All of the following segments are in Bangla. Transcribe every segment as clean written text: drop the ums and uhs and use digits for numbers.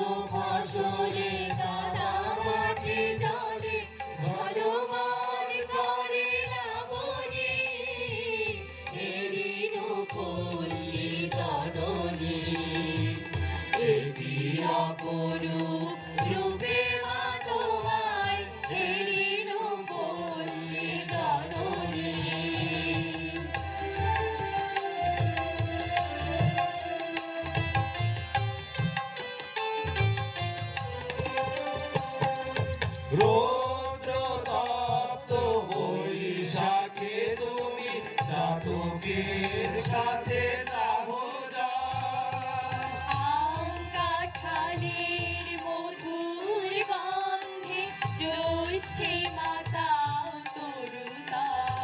ও ফসলে কাদা মাটি জলে ঝলমল করে লাবণী এরিনু পল্লী জননী এগিয়া করুক রূপে মা তোমায় এরিনু পল্লী জননী রৌদ্র তপ্ত বৈশাখে তুমি চাতকের সাথে যাবো আম কাঁঠালের মধুর গন্ধে জ্যৈষ্ঠে মাতা তরুতার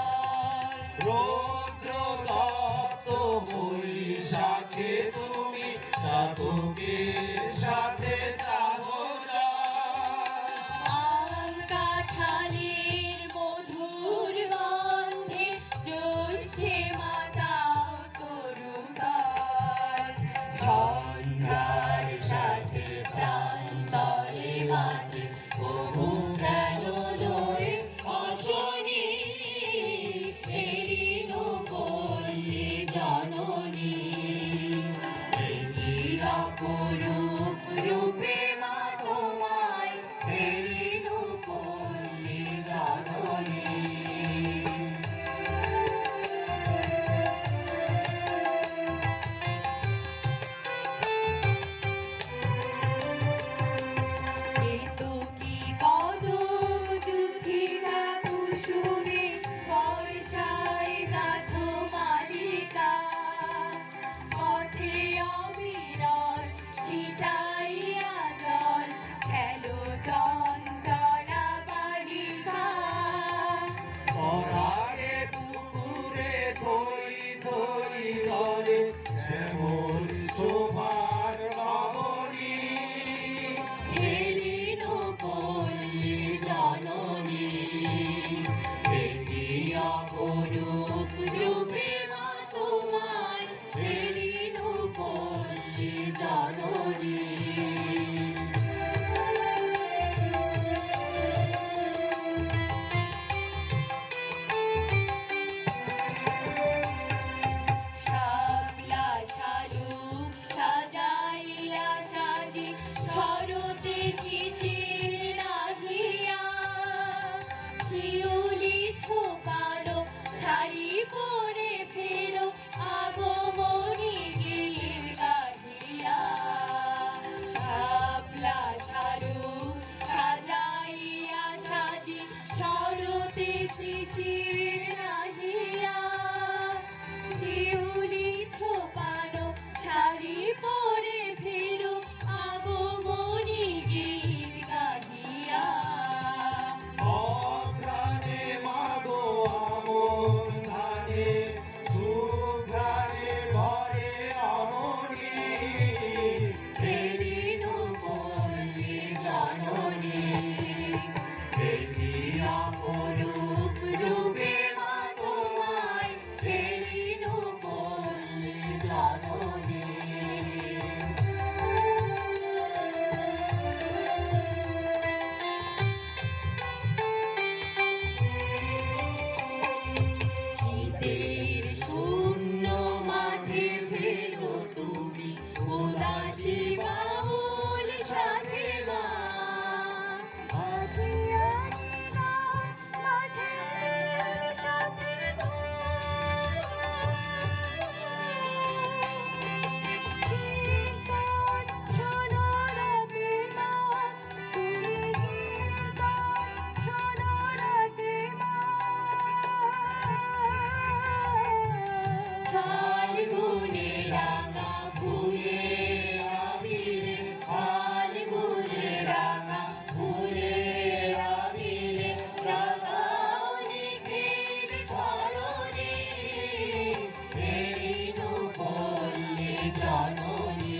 রৌদ্র তপ্ত বৈশাখে তুমি চাতকের সাথে যাবো আম কাঁঠালের মধুর গন্ধে জ্যৈষ্ঠে মাতা তরুতার ঝঞ্ঝার সাথে প্রান্তরে মাটি বহু প্রাণলয়ে অশনি এরিনু পল্লী জননী এগিয়া করুক রূপে মা তোমায় এরিনু পল্লী জননী কেতকী কদম দুধিরা কুসুমে বর্ষায় গাথ মালিকা পথে অবিরল ছিটাইয়া জল খেলো চঞ্চলা বালিকা পরাগে পুকুরে থই থই করে শ্যামল শোভার রমণী এরিনু পল্লী জননী এগিয়া করুক রূপে মা তোমায় এরিনু পল্লী জননী শাপলা শালুক সাজাইয়া সাজি শরতে শিশির নাহিয়া শিউলি ছোপালো শাড়ি পরে ফেরো আগমনী গীত গাহিয়া শাপলা শালুক সাজাইয়া সাজি শরতে শিশির নাহিয়া শিউলি ছোপানো শাড়ি পরে ফেরো আগমনী গীত গাহিয়া অঘ্রাণে মাগো আমন ধানে সুঘ্রাণে ভরে রমণী এরিনু পল্লী জননী এগিয়া করুক রূপে মা তোমায় এরিনু পল্লী জননী শীতের শূন্য মাঠে ফেলো তুমি উদাসী বাউল সাথে মা ফাল্গুনে রাঙা ফুলে আবিরে ফাল্গুনে রাঙা ফুলে আবিরে রাঙাউনি খেল ধরণী এরিনু পল্লী জননী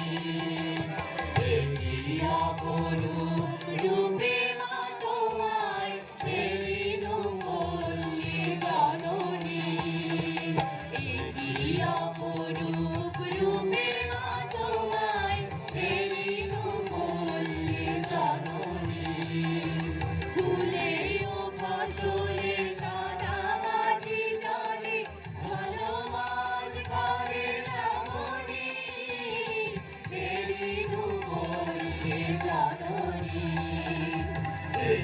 এগিয়া করুক রূপে মা তোমায় এরিনু পল্লী জননী এগিয়া করুক রূপে মা তোমায় এরিনু জননী এই